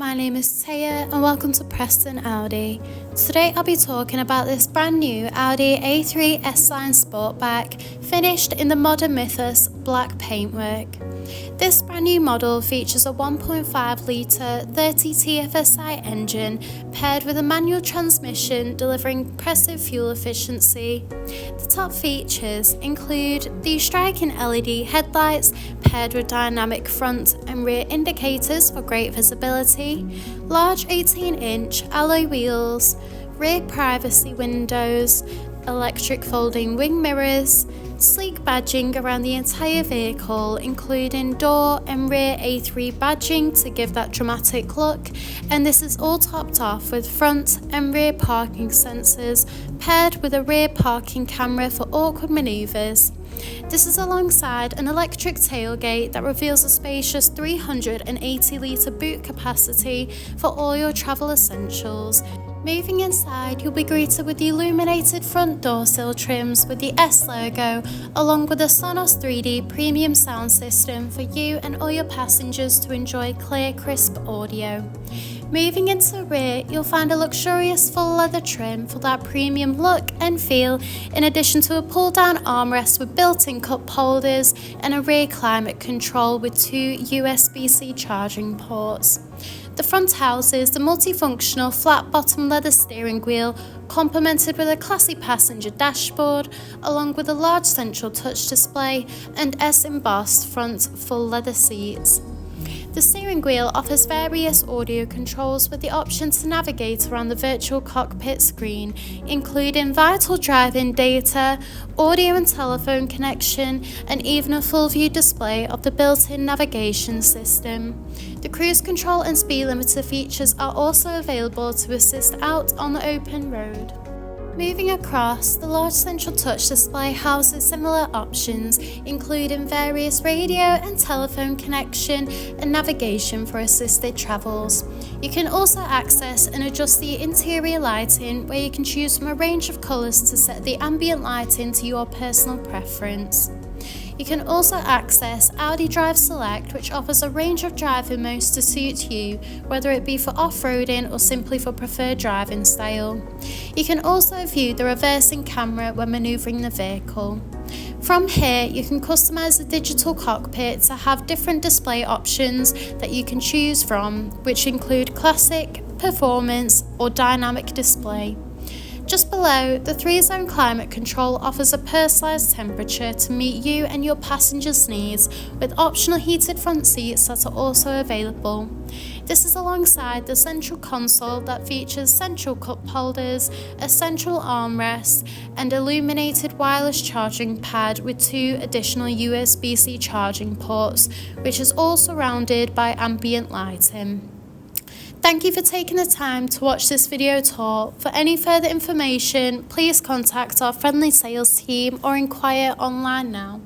my name is Taya and welcome to Preston Audi. Today I'll be talking about this brand new Audi A3 S-Line Sportback finished in the modern Mythos Black paintwork. This brand new model features a 1.5 litre 30 TFSI engine paired with a manual transmission delivering impressive fuel efficiency. The top features include the striking LED headlights paired with dynamic front and rear indicators for great visibility, large 18-inch alloy wheels, rear privacy windows, electric folding wing mirrors, sleek badging around the entire vehicle including door and rear A3 badging to give that dramatic look, and this is all topped off with front and rear parking sensors paired with a rear parking camera for awkward manoeuvres. This is alongside an electric tailgate that reveals a spacious 380 litre boot capacity for all your travel essentials. Moving inside, you'll be greeted with the illuminated front door sill trims with the S logo, along with a Sonos 3D premium sound system for you and all your passengers to enjoy clear, crisp audio. Moving into the rear, you'll find a luxurious full leather trim for that premium look and feel, in addition to a pull-down armrest with built-in cup holders and a rear climate control with 2 USB-C charging ports. The front houses the multifunctional flat-bottom leather steering wheel, complemented with a classy passenger dashboard, along with a large central touch display and S-embossed front full leather seats. The steering wheel offers various audio controls with the option to navigate around the virtual cockpit screen, including vital driving data, audio and telephone connection, and even a full view display of the built-in navigation system. The cruise control and speed limiter features are also available to assist out on the open road. Moving across, the large central touch display houses similar options, including various radio and telephone connection and navigation for assisted travels. You can also access and adjust the interior lighting, where you can choose from a range of colours to set the ambient lighting to your personal preference. You can also access Audi Drive Select, which offers a range of driving modes to suit you, whether it be for off-roading or simply for preferred driving style. You can also view the reversing camera when manoeuvring the vehicle. From here, you can customise the digital cockpit to have different display options that you can choose from, which include classic, performance, or dynamic display. Just below, the 3-zone climate control offers a personalised temperature to meet you and your passengers' needs, with optional heated front seats that are also available. This is alongside the central console that features central cup holders, a central armrest, and illuminated wireless charging pad with 2 additional USB-C charging ports, which is all surrounded by ambient lighting. Thank you for taking the time to watch this video tour. For any further information, please contact our friendly sales team or inquire online now.